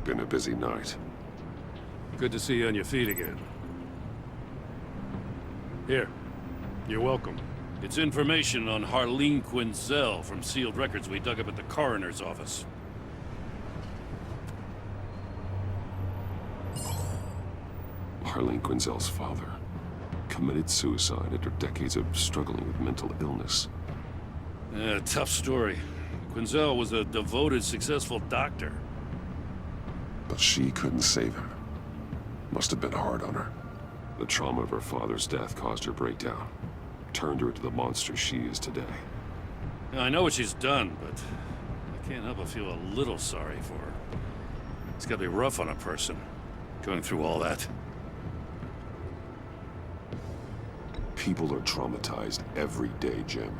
Been a busy night. Good to see you on your feet again. Here. You're welcome. It's information on Harleen Quinzel from sealed records we dug up at the coroner's office. Harleen Quinzel's father committed suicide after decades of struggling with mental illness. Yeah, tough story. Quinzel was a devoted, successful doctor. But she couldn't save him. Must have been hard on her. The trauma of her father's death caused her breakdown. Turned her into the monster she is today. Now, I know what she's done, but I can't help but feel a little sorry for her. It's gotta be rough on a person, going through all that. People are traumatized every day, Jim.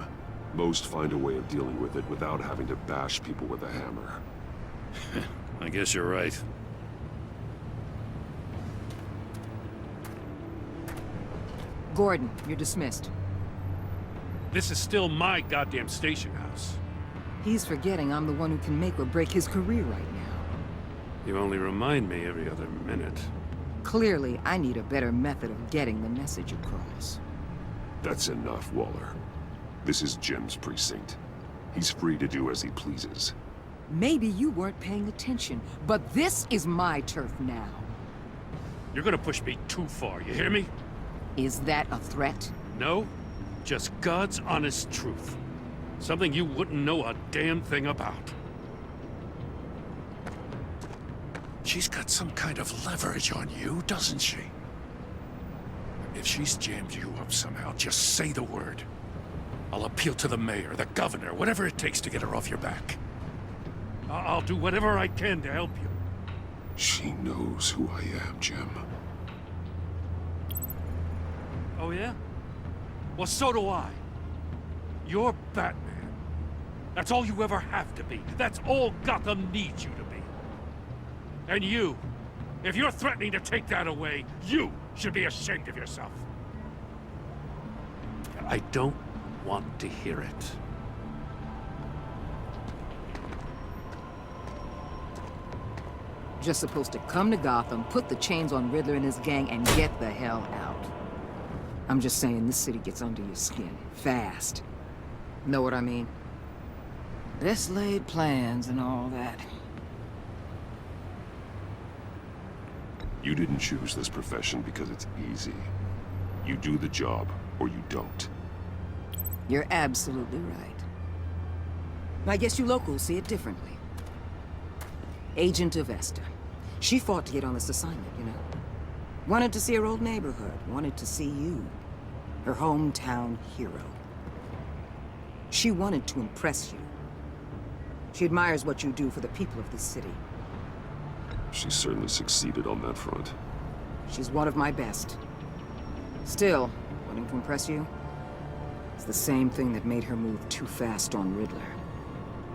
Most find a way of dealing with it without having to bash people with a hammer. I guess you're right. Gordon, you're dismissed. This is still my goddamn station house. He's forgetting I'm the one who can make or break his career right now. You only remind me every other minute. Clearly, I need a better method of getting the message across. That's enough, Waller. This is Jim's precinct. He's free to do as he pleases. Maybe you weren't paying attention, but this is my turf now. You're gonna push me too far, you hear me? Is that a threat? No, just God's honest truth. Something you wouldn't know a damn thing about. She's got some kind of leverage on you, doesn't she? If she's jammed you up somehow, just say the word. I'll appeal to the mayor, the governor, whatever it takes to get her off your back. I'll do whatever I can to help you. She knows who I am, Jim. Oh yeah? Well, so do I. You're Batman. That's all you ever have to be. That's all Gotham needs you to be. And you, if you're threatening to take that away, you should be ashamed of yourself. I don't want to hear it. Just supposed to come to Gotham, put the chains on Riddler and his gang, and get the hell out. I'm just saying, this city gets under your skin. Fast. Know what I mean? Best laid plans and all that. You didn't choose this profession because it's easy. You do the job, or you don't. You're absolutely right. I guess you locals see it differently. Agent Avesta. She fought to get on this assignment, you know? Wanted to see her old neighborhood. Wanted to see you. Her hometown hero. She wanted to impress you. She admires what you do for the people of this city. She certainly succeeded on that front. She's one of my best. Still, wanting to impress you? It's the same thing that made her move too fast on Riddler.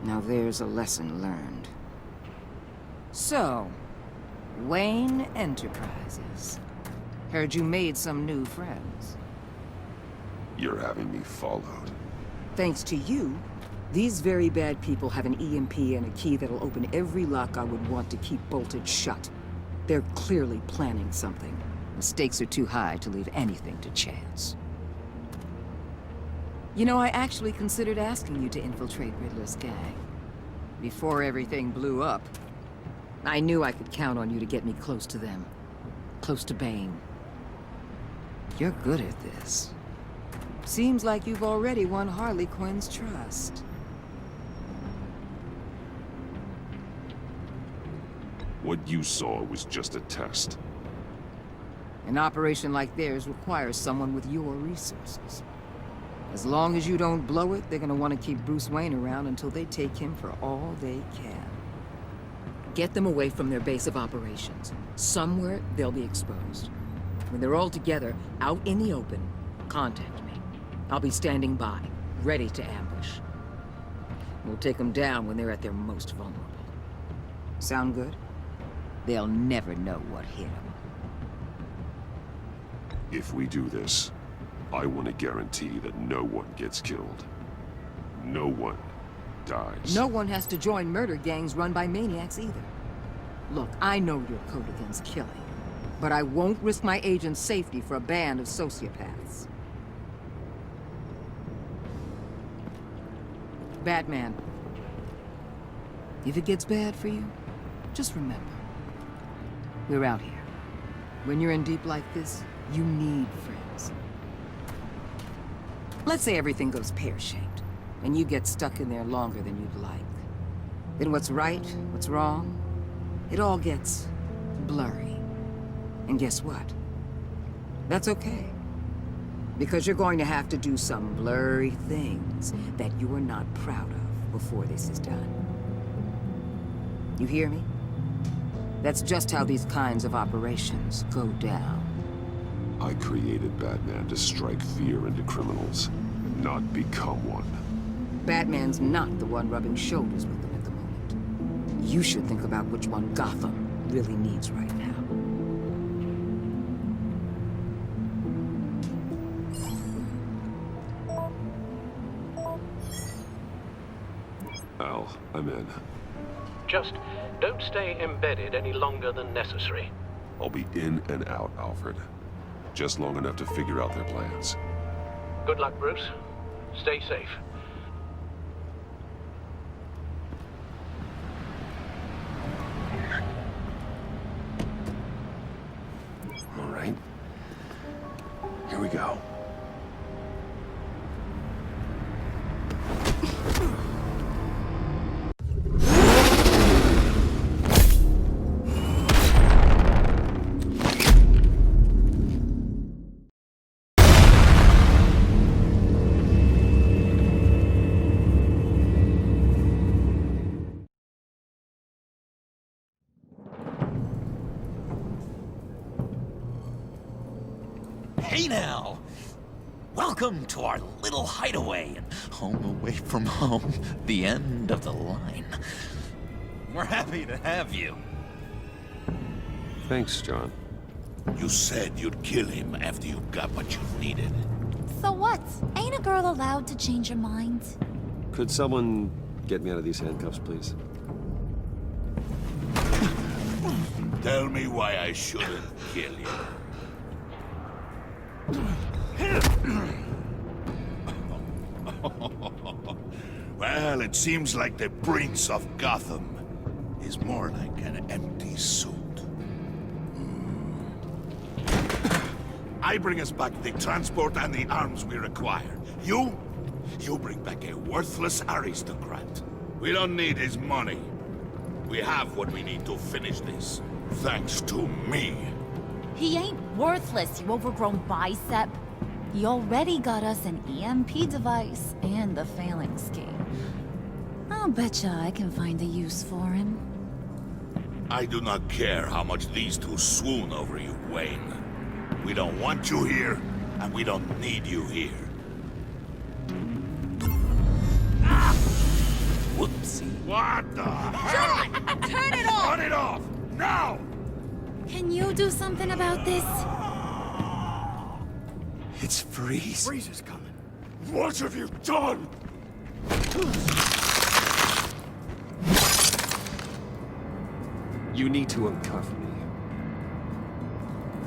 Now there's a lesson learned. So, Wayne Enterprises. Heard you made some new friends. You're having me followed. Thanks to you, these very bad people have an EMP and a key that'll open every lock I would want to keep bolted shut. They're clearly planning something. The stakes are too high to leave anything to chance. You know, I actually considered asking you to infiltrate Riddler's gang. Before everything blew up. I knew I could count on you to get me close to them. Close to Bane. You're good at this. Seems like you've already won Harley Quinn's trust. What you saw was just a test. An operation like theirs requires someone with your resources. As long as you don't blow it, they're gonna want to keep Bruce Wayne around until they take him for all they can. Get them away from their base of operations. Somewhere they'll be exposed. When they're all together, out in the open, contact me. I'll be standing by, ready to ambush. We'll take them down when they're at their most vulnerable. Sound good? They'll never know what hit them. If we do this, I want to guarantee that no one gets killed. No one dies. No one has to join murder gangs run by maniacs either. Look, I know your code against killing, but I won't risk my agent's safety for a band of sociopaths. Batman, if it gets bad for you, just remember, we're out here. When you're in deep like this, you need friends. Let's say everything goes pear-shaped, and you get stuck in there longer than you'd like. Then what's right, what's wrong, it all gets blurry. And guess what? That's okay. Because you're going to have to do some blurry things that you're not proud of before this is done. You hear me? That's just how these kinds of operations go down. I created Batman to strike fear into criminals, not become one. Batman's not the one rubbing shoulders with them at the moment. You should think about which one Gotham really needs right now. Al, I'm in. Just don't stay embedded any longer than necessary. I'll be in and out, Alfred. Just long enough to figure out their plans. Good luck, Bruce. Stay safe. All right. Here we go. Hey now! Welcome to our little hideaway and home away from home, the end of the line. We're happy to have you. Thanks, John. You said you'd kill him after you got what you needed. So what? Ain't a girl allowed to change her mind? Could someone get me out of these handcuffs, please? Tell me why I shouldn't kill you. Well, it seems like the Prince of Gotham is more like an empty suit. I bring us back the transport and the arms we require. You bring back a worthless aristocrat. We don't need his money. We have what we need to finish this. Thanks to me. He ain't worthless, you overgrown bicep. He already got us an EMP device and the phalanx key. I'll betcha I can find a use for him. I do not care how much these two swoon over you, Wayne. We don't want you here, and we don't need you here. Whoopsie. What the hell? Turn it off! Turn it off! Now! Can you do something about this? It's Freeze. Freeze is coming. What have you done? You need to uncuff me.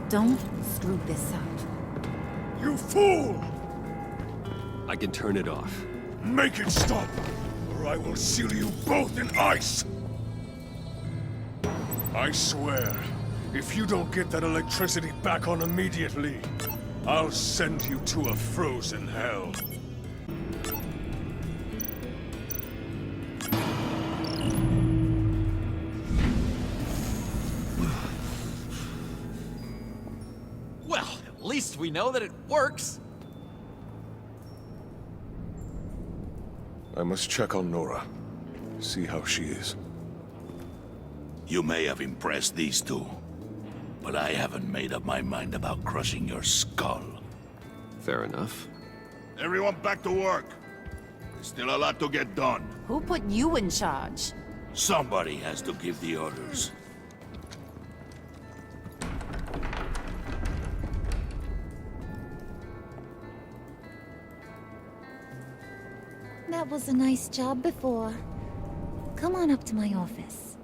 Don't screw this up. You fool! I can turn it off. Make it stop, or I will seal you both in ice! I swear, if you don't get that electricity back on immediately, I'll send you to a frozen hell. Well, at least we know that it works. I must check on Nora. See how she is. You may have impressed these two, but I haven't made up my mind about crushing your skull. Fair enough. Everyone back to work. There's still a lot to get done. Who put you in charge? Somebody has to give the orders. That was a nice job before. Come on up to my office.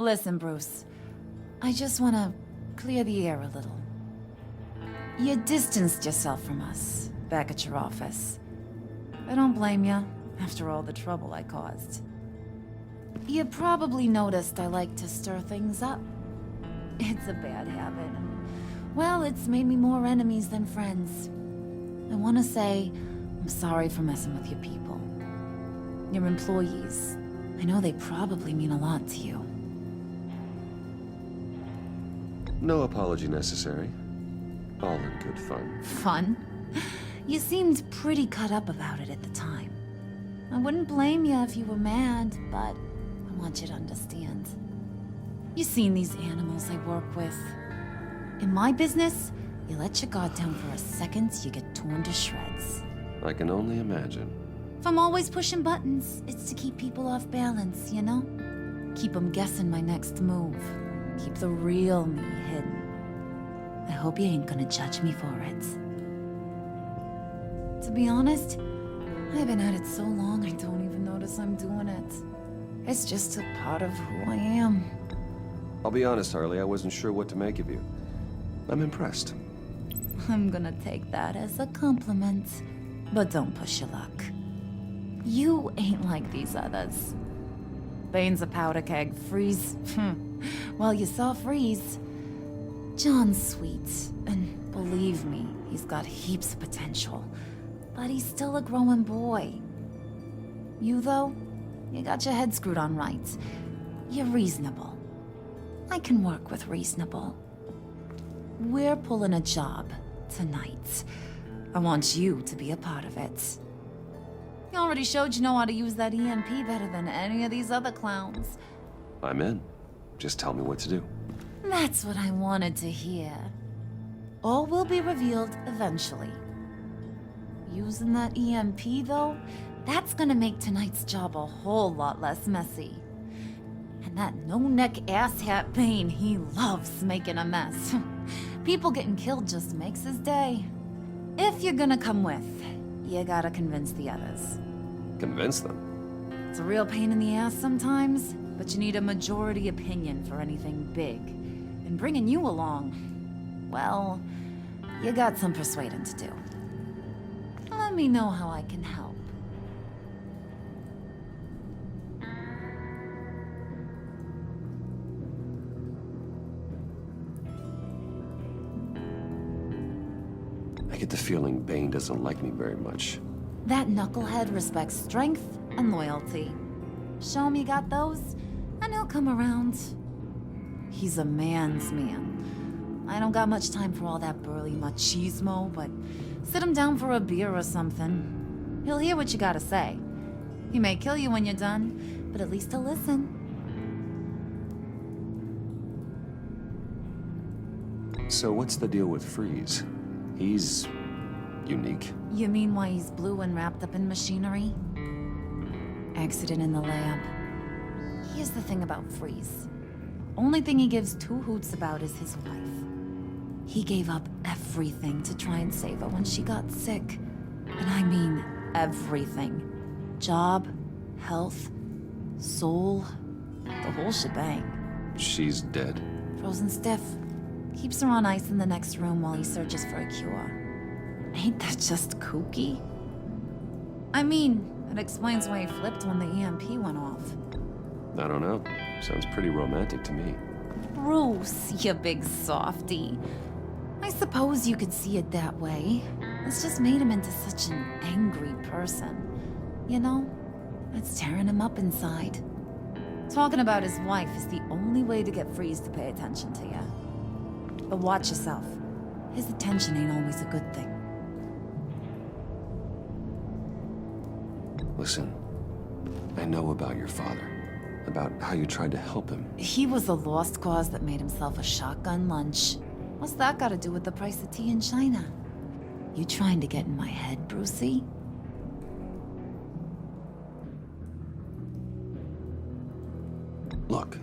Listen, Bruce. I just want to clear the air a little. You distanced yourself from us back at your office. I don't blame you, after all the trouble I caused. You probably noticed I like to stir things up. It's a bad habit, and, well, it's made me more enemies than friends. I want to say I'm sorry for messing with your people. Your employees. I know they probably mean a lot to you. No apology necessary. All in good fun. Fun? You seemed pretty cut up about it at the time. I wouldn't blame you if you were mad, but I want you to understand. You've seen these animals I work with. In my business, you let your guard down for a second, you get torn to shreds. I can only imagine. If I'm always pushing buttons, it's to keep people off balance, you know? Keep them guessing my next move. Keep the real me hidden. I hope you ain't gonna judge me for it. To be honest, I've been at it so long I don't even notice I'm doing it. It's just a part of who I am. I'll be honest, Harley, I wasn't sure what to make of you. I'm impressed. I'm gonna take that as a compliment. But don't push your luck. You ain't like these others. Bane's a powder keg. Freeze. Well, you saw Freeze. John's sweet, and believe me, he's got heaps of potential. But he's still a growing boy. You, though, you got your head screwed on right. You're reasonable. I can work with reasonable. We're pulling a job tonight. I want you to be a part of it. You already showed you know how to use that EMP better than any of these other clowns. I'm in. Just tell me what to do. That's what I wanted to hear. All will be revealed eventually. Using that EMP, though, that's gonna make tonight's job a whole lot less messy. And that no-neck asshat Bane, he loves making a mess. People getting killed just makes his day. If you're gonna come with, you gotta convince the others. Convince them? It's a real pain in the ass sometimes, but you need a majority opinion for anything big. And bringing you along, well, you got some persuading to do. Let me know how I can help. I get the feeling Bane doesn't like me very much. That knucklehead respects strength and loyalty. Show him you got those, and he'll come around. He's a man's man. I don't got much time for all that burly machismo, but sit him down for a beer or something. He'll hear what you gotta say. He may kill you when you're done, but at least he'll listen. So what's the deal with Freeze? He's unique. You mean why he's blue and wrapped up in machinery? Accident in the lab. Here's the thing about Freeze. Only thing he gives two hoots about is his wife. He gave up everything to try and save her when she got sick. And I mean everything. Job, health, soul, the whole shebang. She's dead. Frozen stiff. Keeps her on ice in the next room while he searches for a cure. Ain't that just kooky? I mean, it explains why he flipped when the EMP went off. I don't know. Sounds pretty romantic to me. Bruce, you big softy. I suppose you could see it that way. It's just made him into such an angry person. You know, it's tearing him up inside. Talking about his wife is the only way to get Freeze to pay attention to you. But watch yourself. His attention ain't always a good thing. Listen, I know about your father. About how you tried to help him. He was a lost cause that made himself a shotgun lunch. What's that got to do with the price of tea in China? You trying to get in my head, Brucey? Look,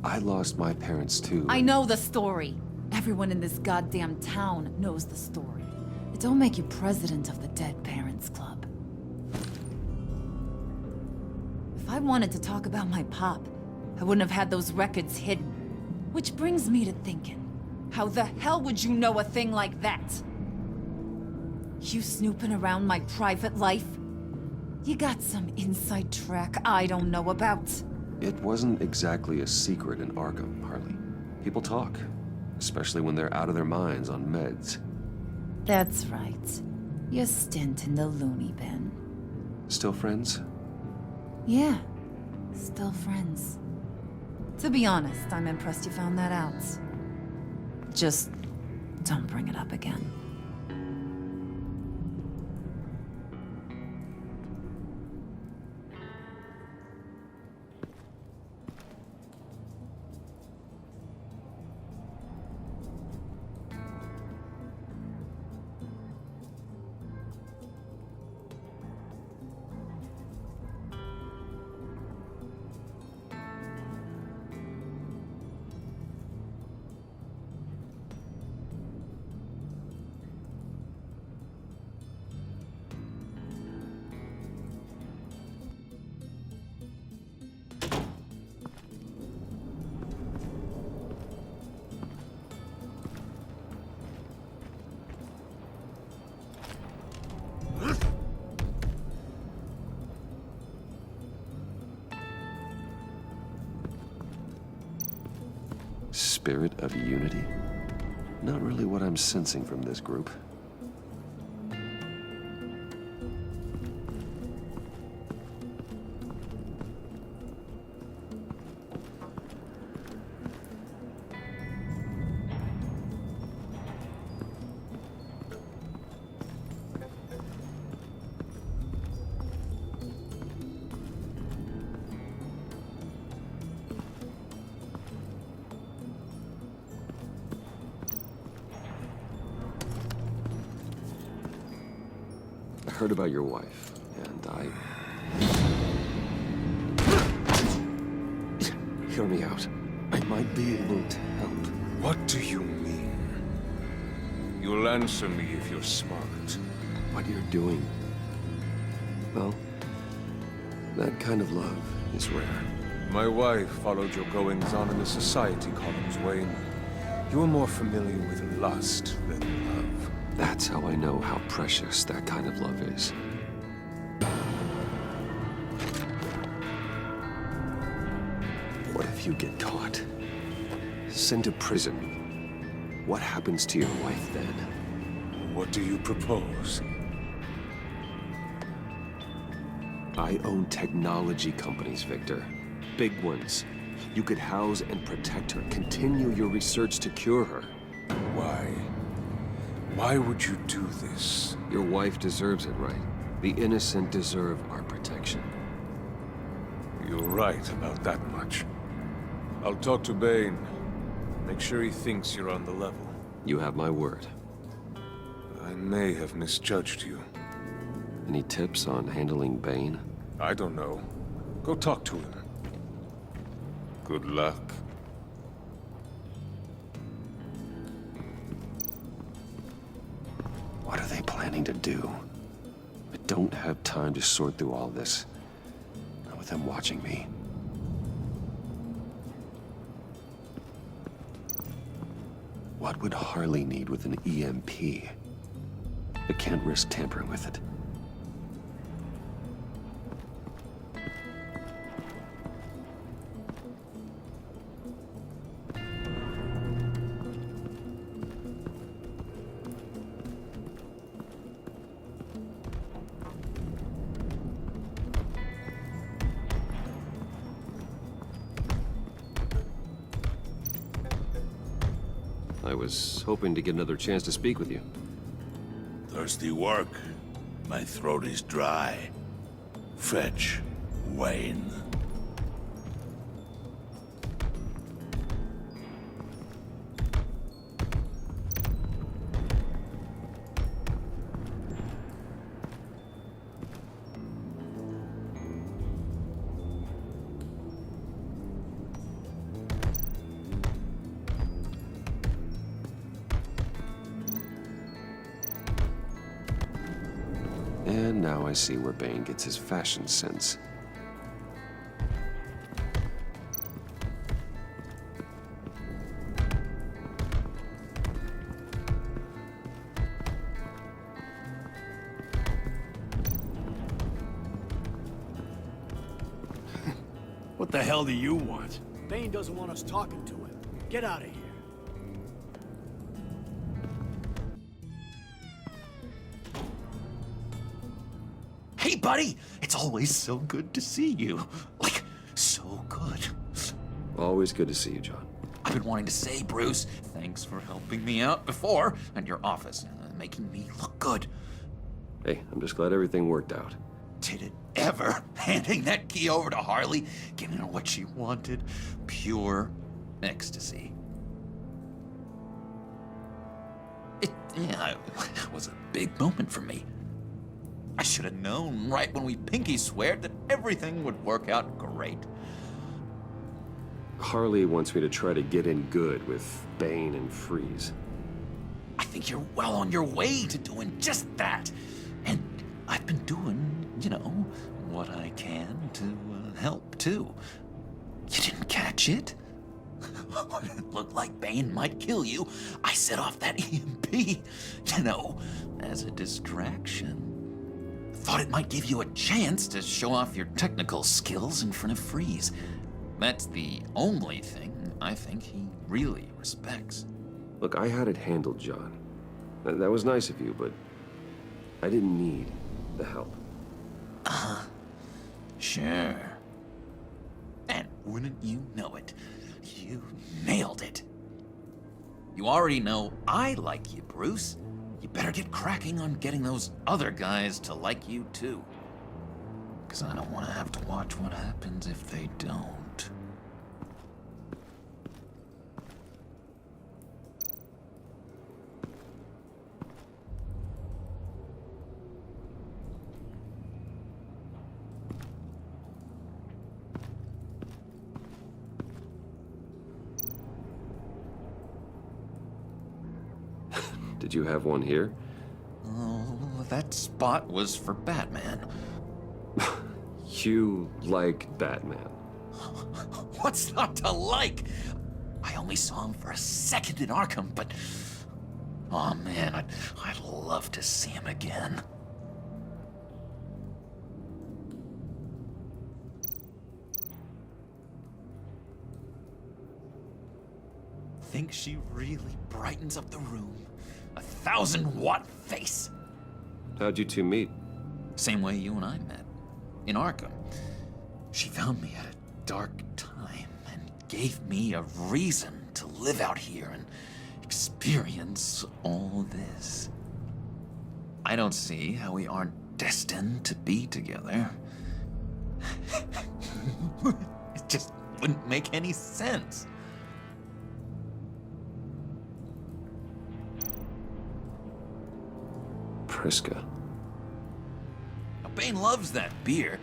I lost my parents too. I know the story. Everyone in this goddamn town knows the story. It don't make you president of the Dead Parents Club. If I wanted to talk about my pop, I wouldn't have had those records hidden. Which brings me to thinking, how the hell would you know a thing like that? You snooping around my private life? You got some inside track I don't know about. It wasn't exactly a secret in Arkham, Harley. People talk, especially when they're out of their minds on meds. That's right. Your stint in the loony bin. Still friends? Yeah, still friends. To be honest, I'm impressed you found that out. Just don't bring it up again. Spirit of unity? Not really what I'm sensing from this group. I heard about your wife, and Hear me out. I might be able to help. What do you mean? You'll answer me if you're smart. What you're doing. Well, that kind of love is rare. My wife followed your goings-on in the society columns, Wayne. You are more familiar with lust than love. That's how I know how precious that kind of love is. What if you get caught? Sent to prison? What happens to your wife then? What do you propose? I own technology companies, Victor. Big ones. You could house and protect her, continue your research to cure her. Why? Why would you do this? Your wife deserves it, right? The innocent deserve our protection. You're right about that much. I'll talk to Bane. Make sure he thinks you're on the level. You have my word. I may have misjudged you. Any tips on handling Bane? I don't know. Go talk to him. Good luck. What are they planning to do? I don't have time to sort through all this. Not with them watching me. What would Harley need with an EMP? I can't risk tampering with it. I was hoping to get another chance to speak with you. Thirsty work? My throat is dry. Fetch Wayne. And now I see where Bane gets his fashion sense. What the hell do you want? Bane doesn't want us talking to him. Get out of here. Hey, buddy! It's always so good to see you. Like, so good. Always good to see you, John. I've been wanting to say, Bruce, thanks for helping me out before at your office, making me look good. Hey, I'm just glad everything worked out. Did it ever? Handing that key over to Harley, giving her what she wanted. Pure ecstasy. It was a big moment for me. I should have known right when we pinky sweared that everything would work out great. Harley wants me to try to get in good with Bane and Freeze. I think you're well on your way to doing just that. And I've been doing, you know, what I can to help, too. You didn't catch it? When it looked like Bane might kill you, I set off that EMP, you know, as a distraction. Thought it might give you a chance to show off your technical skills in front of Freeze. That's the only thing I think he really respects. Look, I had it handled, John. That was nice of you, but I didn't need the help. Sure. And wouldn't you know it, you nailed it. You already know I like you, Bruce. You better get cracking on getting those other guys to like you too. 'Cause I don't want to have to watch what happens if they don't. Did you have one here? Oh, that spot was for Batman. You like Batman. What's not to like? I only saw him for a second in Arkham, but... oh man, I'd love to see him again. Think she really brightens up the room. 1,000-watt face. How'd you two meet? Same way you and I met. In Arkham. She found me at a dark time and gave me a reason to live out here and experience all this. I don't see how we aren't destined to be together. It just wouldn't make any sense. Priska. Now, Bane loves that beer.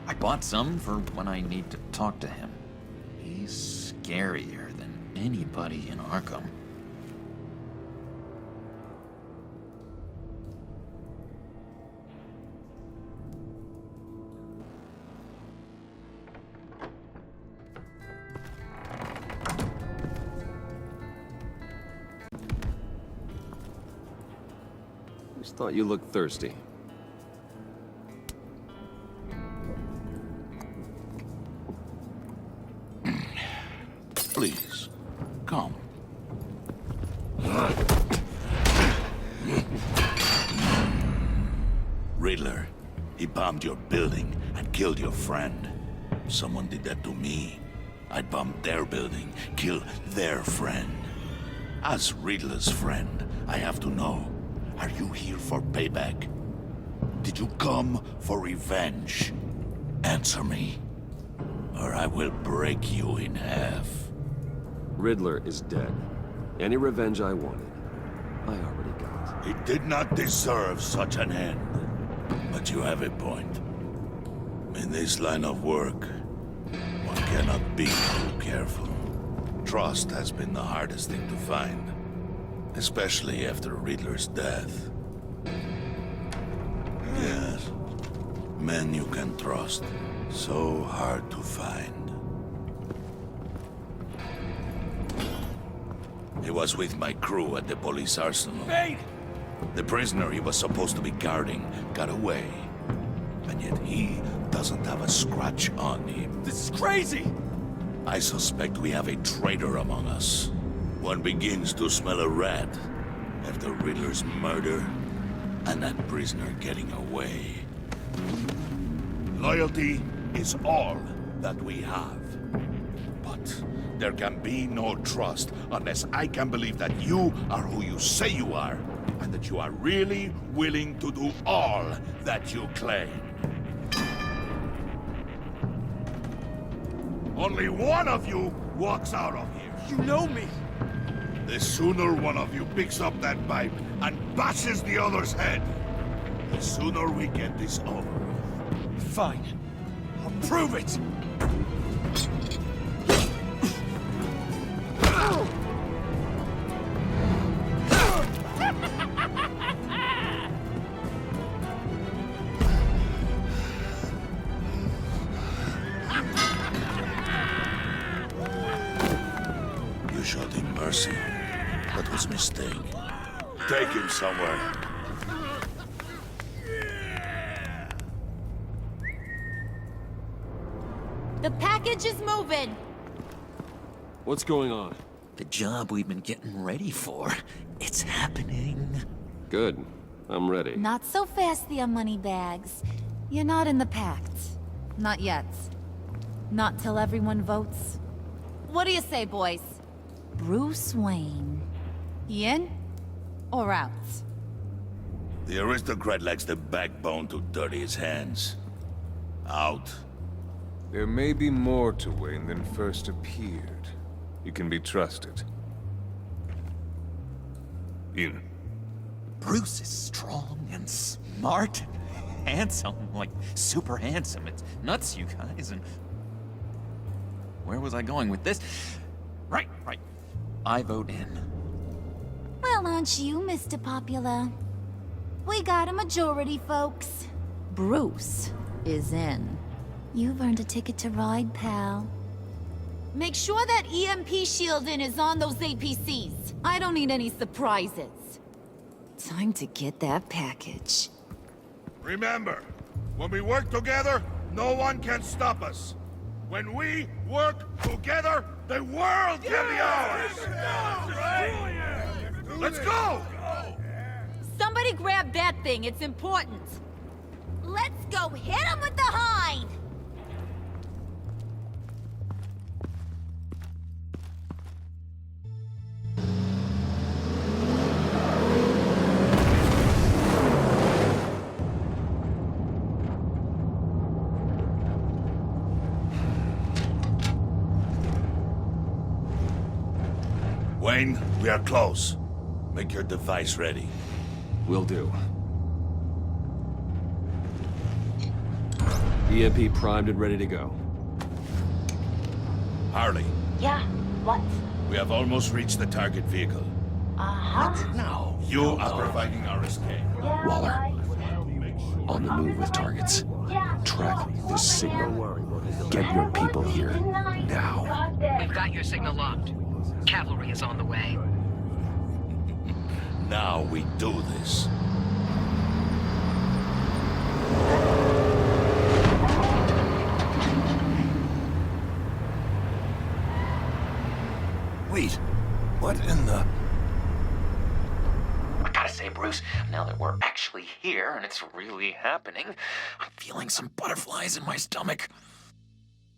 I bought some for when I need to talk to him. He's scarier than anybody in Arkham. Just thought you looked thirsty. Please, come. Riddler, he bombed your building and killed your friend. Someone did that to me. I'd bomb their building, kill their friend. As Riddler's friend, I have to know, are you here for payback? Did you come for revenge? Answer me, or I will break you in half. Riddler is dead. Any revenge I wanted, I already got. He did not deserve such an end. But you have a point. In this line of work, one cannot be too careful. Trust has been the hardest thing to find, especially after Riddler's death. Yes, men you can trust, so hard to find. He was with my crew at the police arsenal. Bane! The prisoner he was supposed to be guarding got away. and yet he doesn't have a scratch on him. This is crazy! I suspect we have a traitor among us. One begins to smell a rat after Riddler's murder and that prisoner getting away. Loyalty is all that we have. But there can be no trust unless I can believe that you are who you say you are, and that you are really willing to do all that you claim. Only one of you walks out of here. You know me! The sooner one of you picks up that pipe and bashes the other's head, the sooner we get this over with. Fine. I'll prove it! You showed him mercy. That was a mistake. Take him somewhere. The package is moving. What's going on? The job we've been getting ready for. It's happening. Good. I'm ready. Not so fast, the Moneybags. You're not in the pact. Not yet. Not till everyone votes. What do you say, boys? Bruce Wayne. In or out? The aristocrat lacks the backbone to dirty his hands. Out. There may be more to Wayne than first appeared. You can be trusted. In. Bruce is strong and smart and handsome, like super handsome. It's nuts, you guys, and... Where was I going with this? Right. I vote in. Well, aren't you, Mr. Popular? We got a majority, folks. Bruce is in. You've earned a ticket to ride, pal. Make sure that EMP shielding is on those APCs. I don't need any surprises. Time to get that package. Remember, when we work together, no one can stop us. When we work together, the world can be ours! Let's go! Somebody grab that thing, it's important. Let's go hit him with the hind! Wayne, we are close. Make your device ready. Will do. EMP primed and ready to go. Harley. Yeah, what? We have almost reached the target vehicle. What? No. You are providing our escape. Yeah, Waller. right. On the move with targets. Track this signal. Get your people here now. We've got your signal locked. Cavalry is on the way. Now we do this. Wait, what in the... I gotta say, Bruce, now that we're actually here and it's really happening, I'm feeling some butterflies in my stomach.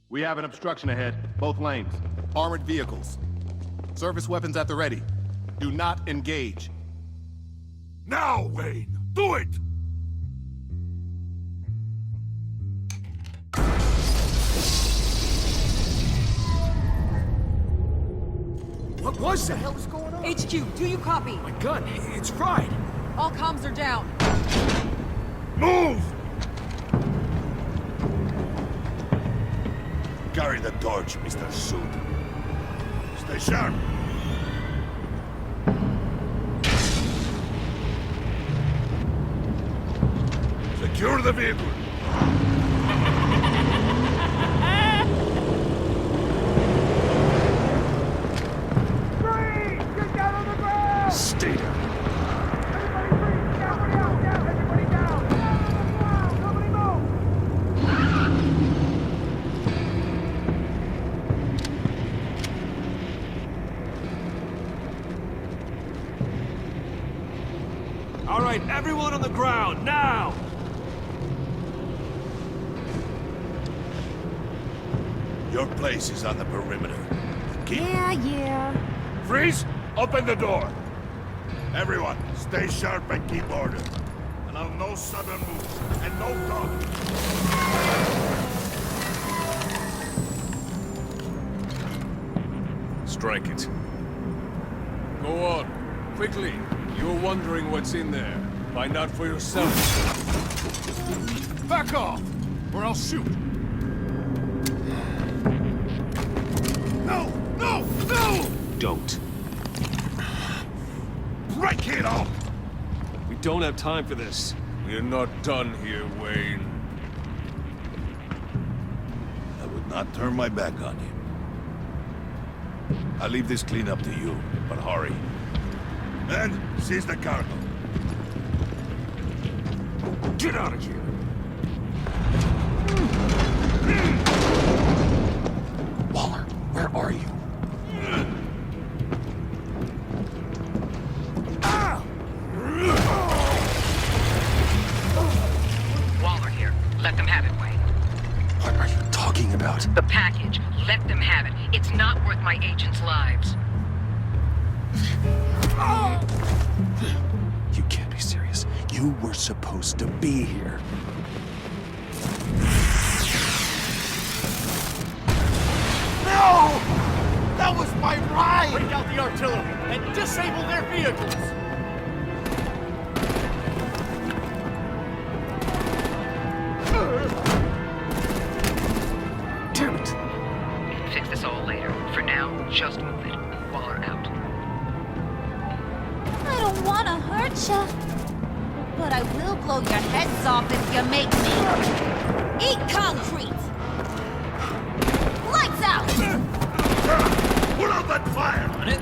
We have an obstruction ahead, both lanes. Armored vehicles. Service weapons at the ready. Do not engage. Now, Wayne! Do it! What was that? What the hell is going on? HQ, do you copy? My gun, it's fried. All comms are down. Move! Carry the torch, Mr. Suit. Stay sharp. Secure the vehicle. Stay down. right, everyone on the ground, now! Your place is on the perimeter. Yeah. Freeze! Open the door! Everyone, stay sharp and keep order. Allow no sudden moves and no talk. Strike it. Go on. Quickly. You're wondering what's in there. Find out for yourself. Back off, or I'll shoot. No! No! No! Don't. Break it off! We don't have time for this. We're not done here, Wayne. I would not turn my back on him. I'll leave this clean up to you, but hurry. And seize the cargo. Get out of here! Waller, where are you? Waller here. Let them have it, Wayne. What are you talking about? The package. Let them have it. It's not worth my agents' lives. You can't be serious. You were supposed to be here. No! That was my ride! Bring out the artillery and disable their vehicles! Damn it! Fix this all later. For now, just move it. Waller out. I don't want to hurt ya, but I will blow your heads off if you make me. Eat concrete! Lights out! Put out that fire! On it?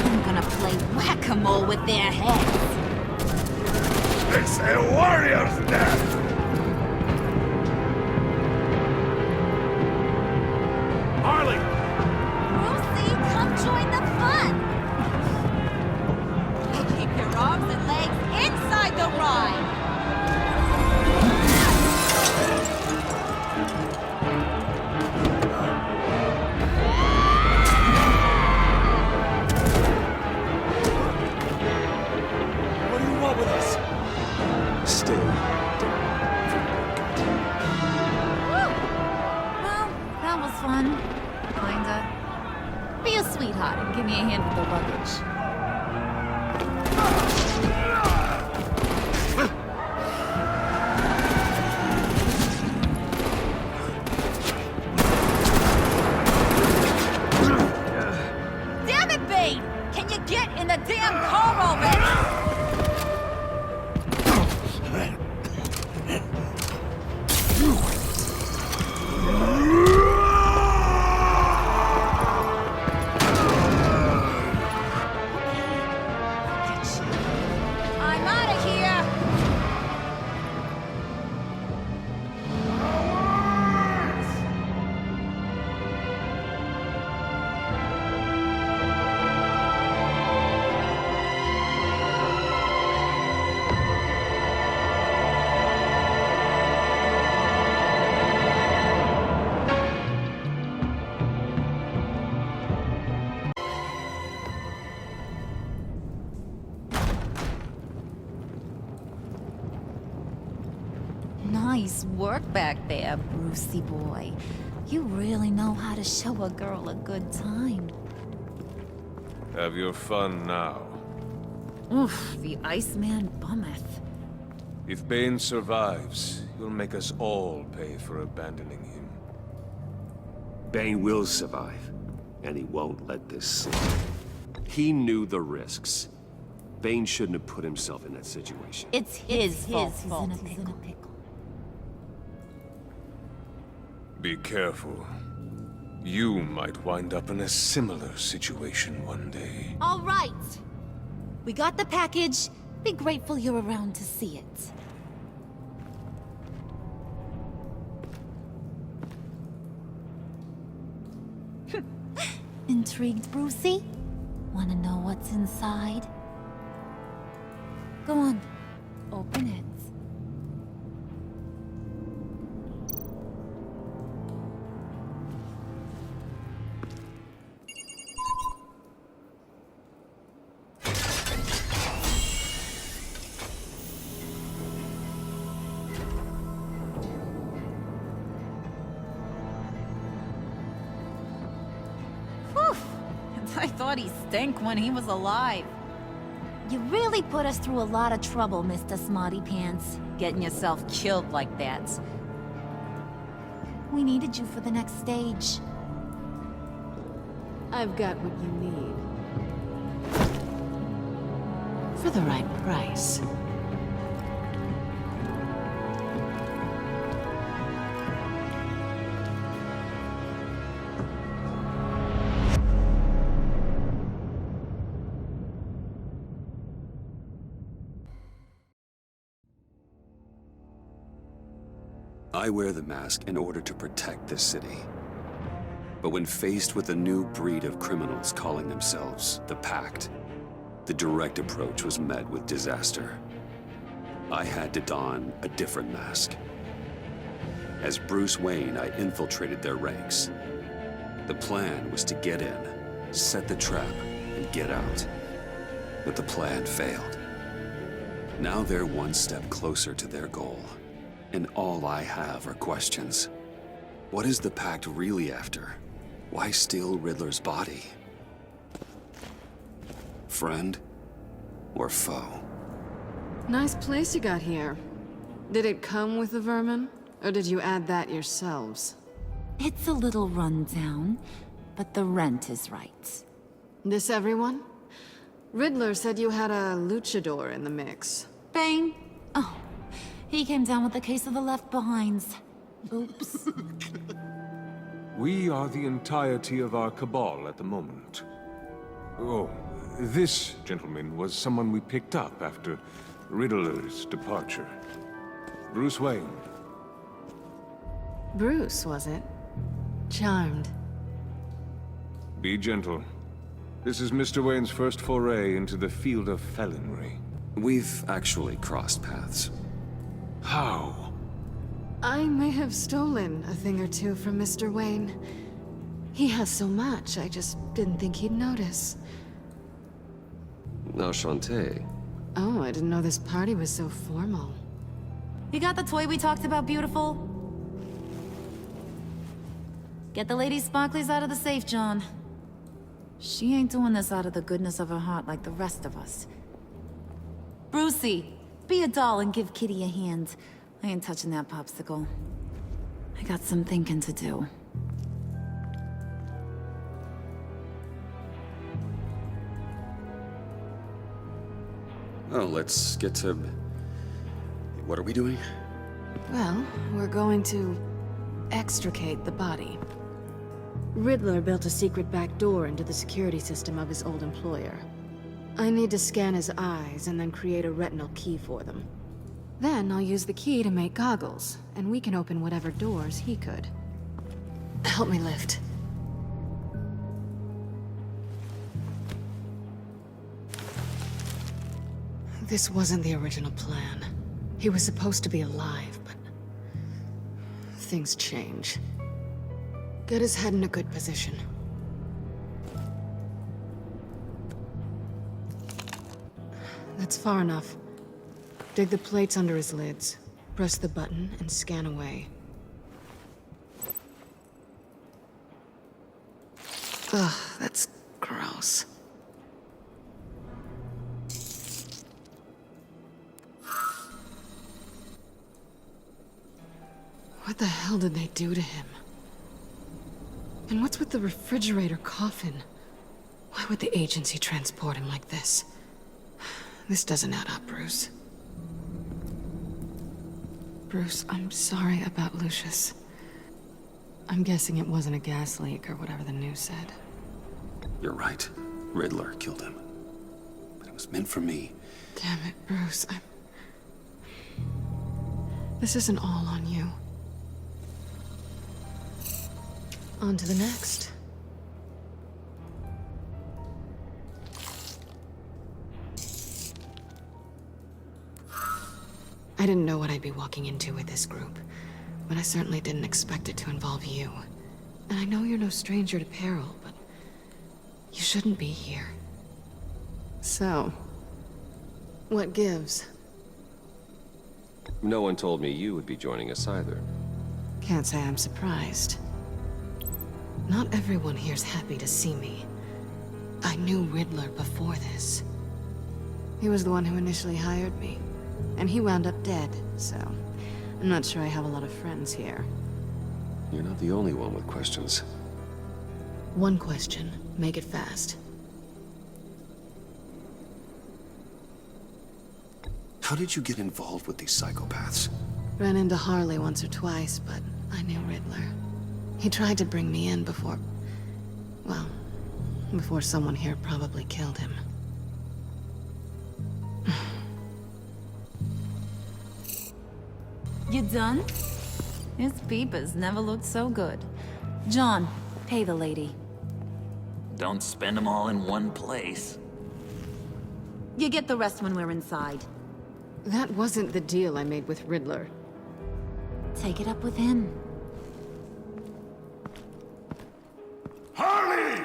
I'm gonna play whack-a-mole with their heads. It's a warrior's death! Harley! Lucy, come join the fun! Keep your arms and legs inside the ride! What do you want with us? Stay Well, that was fun. Kinda. Be a sweetheart and give me a hand with the luggage. Damn it, Bane! Can you get in the damn car already? I'm out of here! Nice work back there, Brucey boy. You really know how to show a girl a good time. Have your fun now. Oof, the Iceman bummeth. If Bane survives, he'll make us all pay for abandoning him. Bane will survive, and he won't let this slide. He knew the risks. Bane shouldn't have put himself in that situation. It's his fault he's in a pickle. Be careful. You might wind up in a similar situation one day. All right. We got the package. Be grateful you're around to see it. Intrigued, Brucey? Wanna know what's inside? Go on, open it. I thought he stank when he was alive. You really put us through a lot of trouble, Mr. Smarty Pants, getting yourself killed like that. We needed you for the next stage. I've got what you need. For the right price. I wear the mask in order to protect this city. But when faced with a new breed of criminals calling themselves the Pact, the direct approach was met with disaster. I had to don a different mask. As Bruce Wayne, I infiltrated their ranks. The plan was to get in, set the trap, and get out. But the plan failed. Now they're one step closer to their goal. And all I have are questions. What is the Pact really after? Why steal Riddler's body? Friend or foe? Nice place you got here. Did it come with the vermin? Or did you add that yourselves? It's a little rundown, but the rent is right. This everyone? Riddler said you had a luchador in the mix. Bane? Oh, he came down with a case of the left behinds. Oops. We are the entirety of our cabal at the moment. Oh, this gentleman was someone we picked up after Riddler's departure. Bruce Wayne. Bruce, was it? Charmed. Be gentle. This is Mr. Wayne's first foray into the field of felonry. We've actually crossed paths. How? I may have stolen a thing or two from Mr. Wayne. He has so much, I just didn't think he'd notice. Now, Shantae. Oh, I didn't know this party was so formal. You got the toy we talked about, beautiful? Get the lady sparklies out of the safe, John. She ain't doing this out of the goodness of her heart like the rest of us. Brucey, be a doll and give Kitty a hand. I ain't touching that popsicle. I got some thinking to do. Oh, let's get to... What are we doing? Well, we're going to extricate the body. Riddler built a secret back door into the security system of his old employer. I need to scan his eyes and then create a retinal key for them. Then I'll use the key to make goggles, and we can open whatever doors he could. Help me lift. This wasn't the original plan. He was supposed to be alive, but... things change. Get his head in a good position. That's far enough. Dig the plates under his lids. Press the button and scan away. Ugh, that's gross. What the hell did they do to him? And what's with the refrigerator coffin? Why would the agency transport him like this? This doesn't add up, Bruce. Bruce, I'm sorry about Lucius. I'm guessing it wasn't a gas leak or whatever the news said. You're right. Riddler killed him. But it was meant for me. Damn it, Bruce. This isn't all on you. On to the next. I didn't know what I'd be walking into with this group, but I certainly didn't expect it to involve you. And I know you're no stranger to peril, but you shouldn't be here. So, what gives? No one told me you would be joining us either. Can't say I'm surprised. Not everyone here's happy to see me. I knew Riddler before this. He was the one who initially hired me, and he wound up dead, so I'm not sure I have a lot of friends here. You're not the only one with questions. One question. Make it fast. How did you get involved with these psychopaths? Ran into Harley once or twice, but I knew Riddler. He tried to bring me in before... well, before someone here probably killed him. You done? His peepers never looked so good. John, pay the lady. Don't spend them all in one place. You get the rest when we're inside. That wasn't the deal I made with Riddler. Take it up with him. Harley!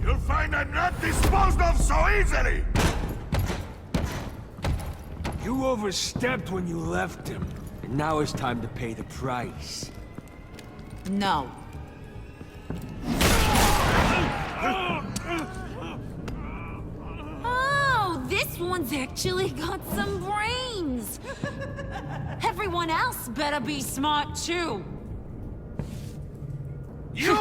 You'll find I'm not disposed of so easily! You overstepped when you left him, and now it's time to pay the price. No. Oh, this one's actually got some brains. Everyone else better be smart too. You!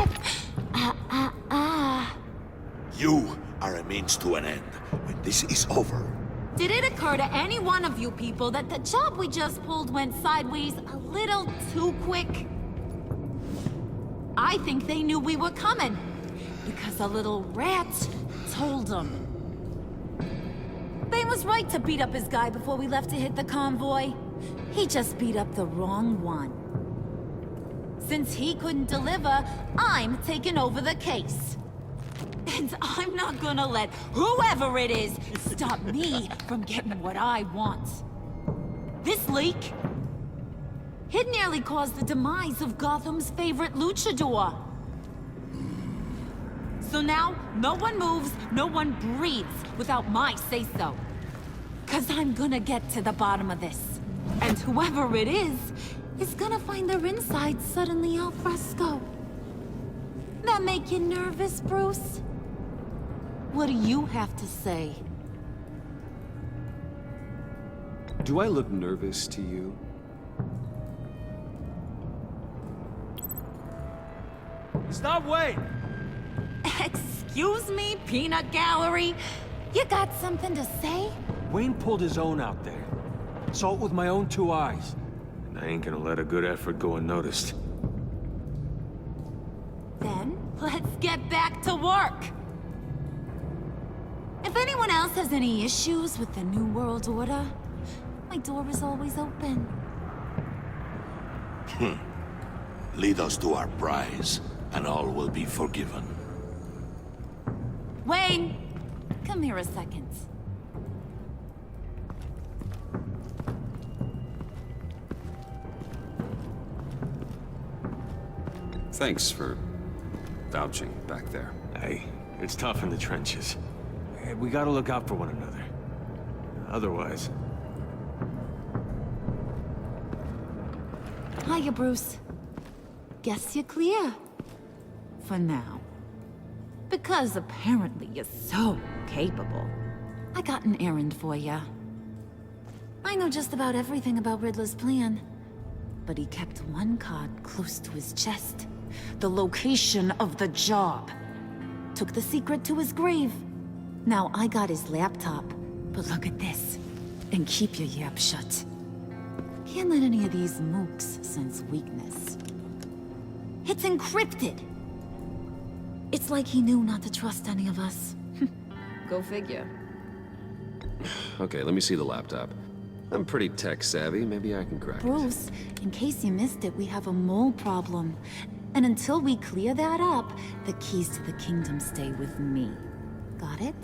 You are a means to an end. When this is over, Did it occur to any one of you people that the job we just pulled went sideways a little too quick? I think they knew we were coming, because a little rat told them. Bane was right to beat up his guy before we left to hit the convoy. He just beat up the wrong one. Since he couldn't deliver, I'm taking over the case. And I'm not gonna let whoever it is stop me from getting what I want. This leak, it nearly caused the demise of Gotham's favorite luchador. So now, no one moves, no one breathes without my say-so. 'Cause I'm gonna get to the bottom of this. And whoever it is gonna find their inside suddenly al fresco. That make you nervous, Bruce? What do you have to say? Do I look nervous to you? Stop waiting! Excuse me, peanut gallery? You got something to say? Wayne pulled his own out there. Saw it with my own 2 eyes. And I ain't gonna let a good effort go unnoticed. Then, let's get back to work. If anyone else has any issues with the New World Order, my door is always open. Lead us to our prize, and all will be forgiven. Wayne, come here a second. Thanks for vouching back there. Hey, it's tough in the trenches. We gotta look out for one another. Otherwise... Hiya, Bruce. Guess you're clear. For now. Because apparently you're so capable. I got an errand for you. I know just about everything about Riddler's plan. But he kept one card close to his chest. The location of the job. Took the secret to his grave. Now I got his laptop. But look at this. And keep your yap shut. Can't let any of these mooks sense weakness. It's encrypted. It's like he knew not to trust any of us. Go figure. Okay, let me see the laptop. I'm pretty tech savvy. Maybe I can crack it. Bruce, in case you missed it, we have a mole problem. And until we clear that up, the keys to the kingdom stay with me. Got it?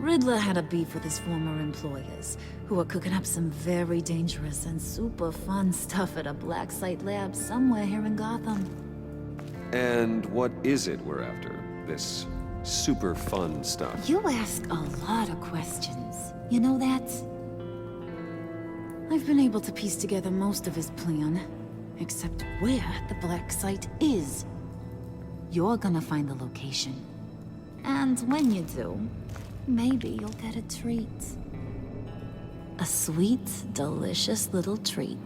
Riddler had a beef with his former employers, who were cooking up some very dangerous and super fun stuff at a black site lab somewhere here in Gotham. And what is it we're after? This super fun stuff? You ask a lot of questions. You know that? I've been able to piece together most of his plan, except where the black site is. You're gonna find the location. And when you do, maybe you'll get a treat. A sweet, delicious little treat.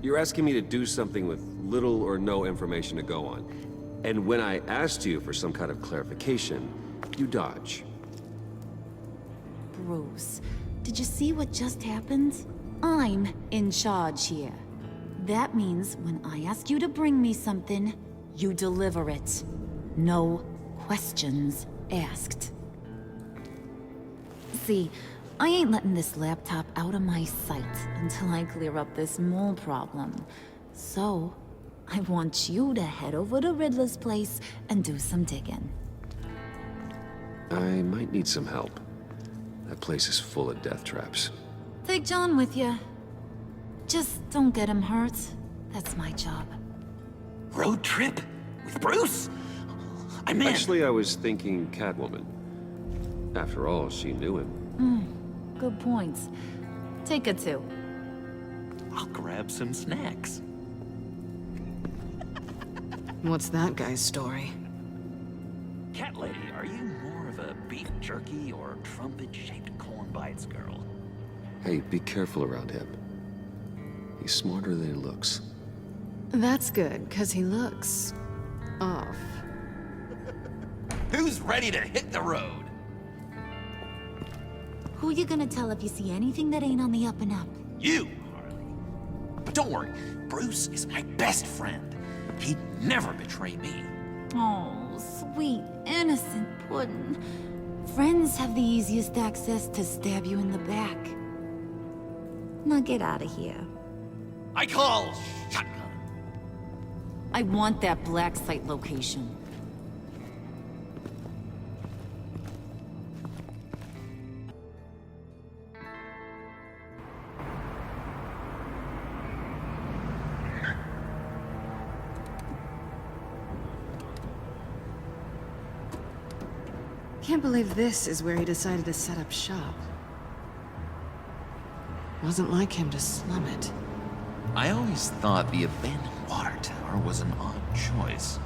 You're asking me to do something with little or no information to go on. And when I asked you for some kind of clarification, you dodge. Bruce, did you see what just happened? I'm in charge here. That means when I ask you to bring me something, you deliver it. No questions asked. See, I ain't letting this laptop out of my sight until I clear up this mole problem. So, I want you to head over to Riddler's place and do some digging. I might need some help. That place is full of death traps. Take John with you. Just don't get him hurt. That's my job. Road trip? With Bruce? I'm in. Actually, I was thinking Catwoman. After all, she knew him. Good point. Take her too. I'll grab some snacks. What's that guy's story? Cat lady, are you more of a beef jerky or trumpet-shaped corn bites girl? Hey, be careful around him. He's smarter than he looks. That's good, because he looks... off. Who's ready to hit the road? Who you gonna tell if you see anything that ain't on the up and up? You, Harley. But don't worry, Bruce is my best friend. He'd never betray me. Oh, sweet, innocent puddin'. Friends have the easiest access to stab you in the back. Now get out of here. I call shotgun. I want that black site location. Can't believe this is where he decided to set up shop. Wasn't like him to slum it. I always thought the abandoned water tower was an odd choice.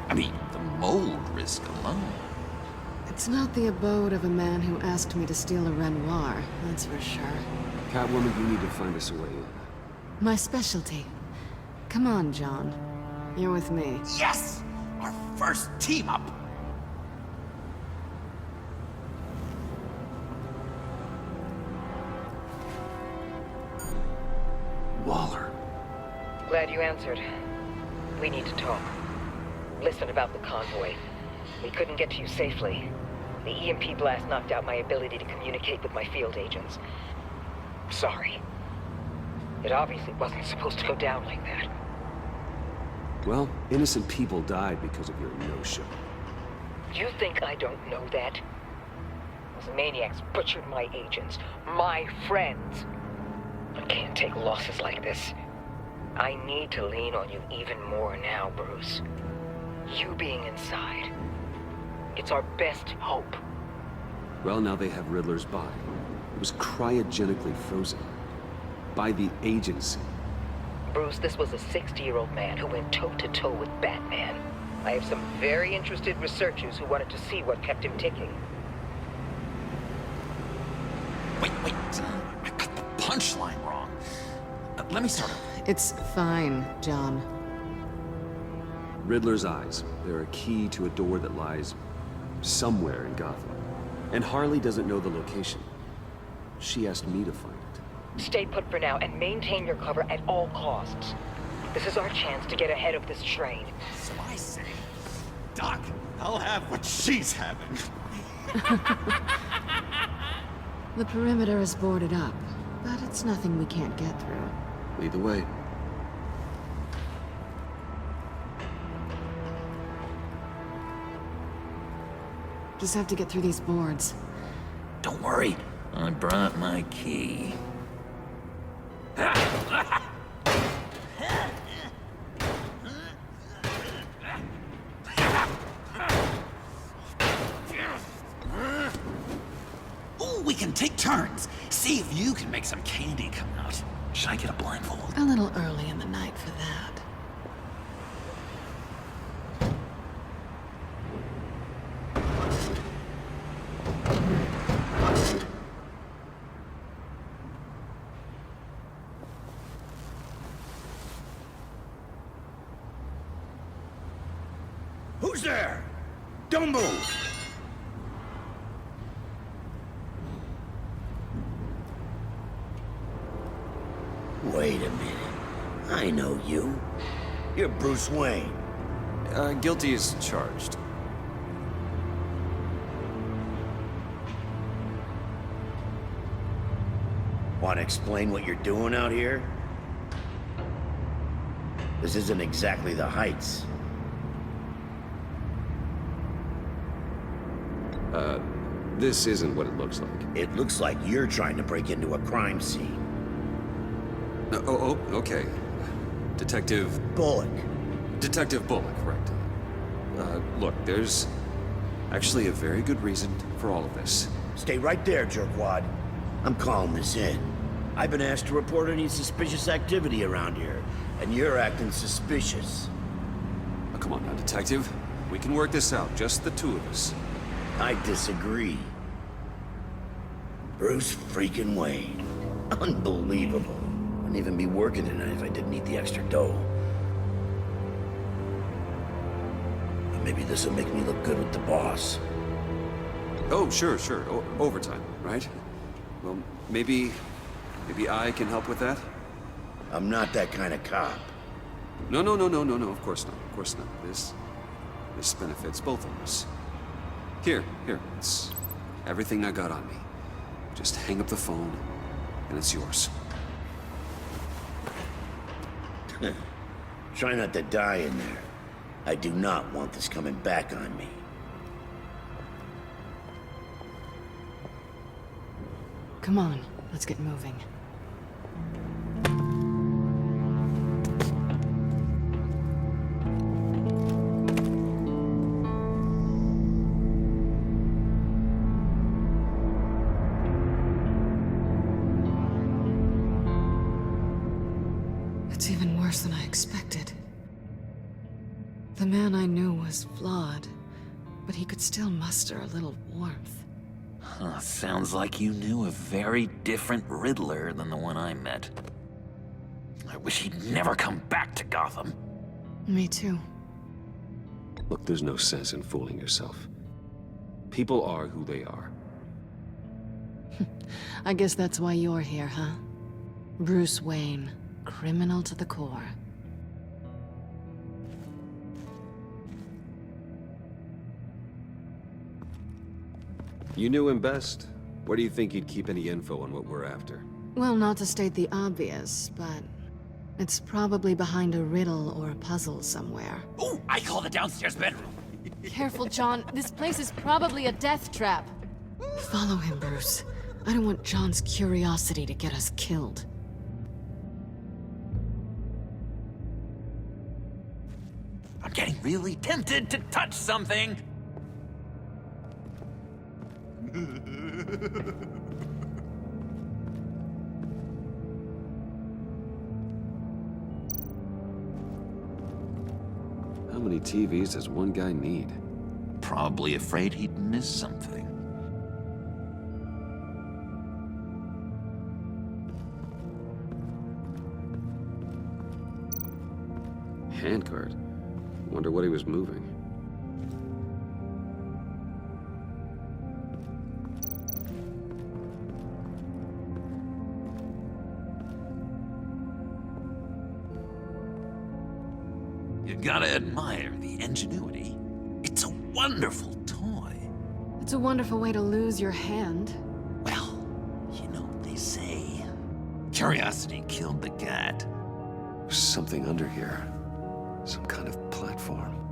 I mean, the mold risk alone. It's not the abode of a man who asked me to steal a Renoir, that's for sure. Catwoman, you need to find us a way in. My specialty. Come on, John. You're with me. Yes! Our first team up! Waller. Glad you answered. We need to talk. Listen about the convoy. We couldn't get to you safely. The EMP blast knocked out my ability to communicate with my field agents. Sorry. It obviously wasn't supposed to go down like that. Well, innocent people died because of your no-show. You think I don't know that? Those maniacs butchered my agents, my friends. I can't take losses like this. I need to lean on you even more now, Bruce. You being inside. It's our best hope. Well, now they have Riddler's body. It was cryogenically frozen. By the agency. Bruce, this was a 60-year-old man who went toe-to-toe with Batman. I have some very interested researchers who wanted to see what kept him ticking. Wait. I got the punchline wrong. Let me start over. It's fine, John. Riddler's eyes. They're a key to a door that lies somewhere in Gotham. And Harley doesn't know the location. She asked me to find it. Stay put for now and maintain your cover at all costs. This is our chance to get ahead of this train. So I say, Doc, I'll have what she's having. The perimeter is boarded up, but it's nothing we can't get through. Lead the way. Just have to get through these boards. Don't worry, I brought my key. Ooh, we can take turns. See if you can make some candy come out. Should I get a blindfold? A little early in the night for that. Who's there? Don't move! Wait a minute. I know you. You're Bruce Wayne. Guilty as charged. Want to explain what you're doing out here? This isn't exactly the Heights. This isn't what it looks like. It looks like you're trying to break into a crime scene. Okay. Detective... Bullock. Detective Bullock, right. Look, there's actually a very good reason for all of this. Stay right there, jerkwad. I'm calling this in. I've been asked to report any suspicious activity around here, and you're acting suspicious. Oh, come on now, Detective. We can work this out, just the two of us. I disagree. Bruce freaking Wayne. Unbelievable. Wouldn't even be working tonight if I didn't need the extra dough. But maybe this'll make me look good with the boss. Oh, sure. Overtime, right? Well, maybe I can help with that? I'm not that kind of cop. No, of course not. This benefits both of us. Here, it's everything I got on me. Just hang up the phone, and it's yours. Try not to die in there. I do not want this coming back on me. Come on, let's get moving. It's even worse than I expected. The man I knew was flawed, but he could still muster a little warmth. Huh, sounds like you knew a very different Riddler than the one I met. I wish he'd never come back to Gotham. Me too. Look, there's no sense in fooling yourself. People are who they are. I guess that's why you're here, huh? Bruce Wayne, criminal to the core. You knew him best. Where do you think he'd keep any info on what we're after? Well, not to state the obvious, but it's probably behind a riddle or a puzzle somewhere. Ooh, I call the downstairs bedroom. Careful, John. This place is probably a death trap. Follow him, Bruce. I don't want John's curiosity to get us killed. I'm getting really tempted to touch something. How many TVs does one guy need? Probably afraid he'd miss something. Handcart. Wonder what he was moving. You gotta admire the ingenuity. It's a wonderful toy. It's a wonderful way to lose your hand. Well, you know what they say. Curiosity killed the cat. There's something under here. Some kind of platform.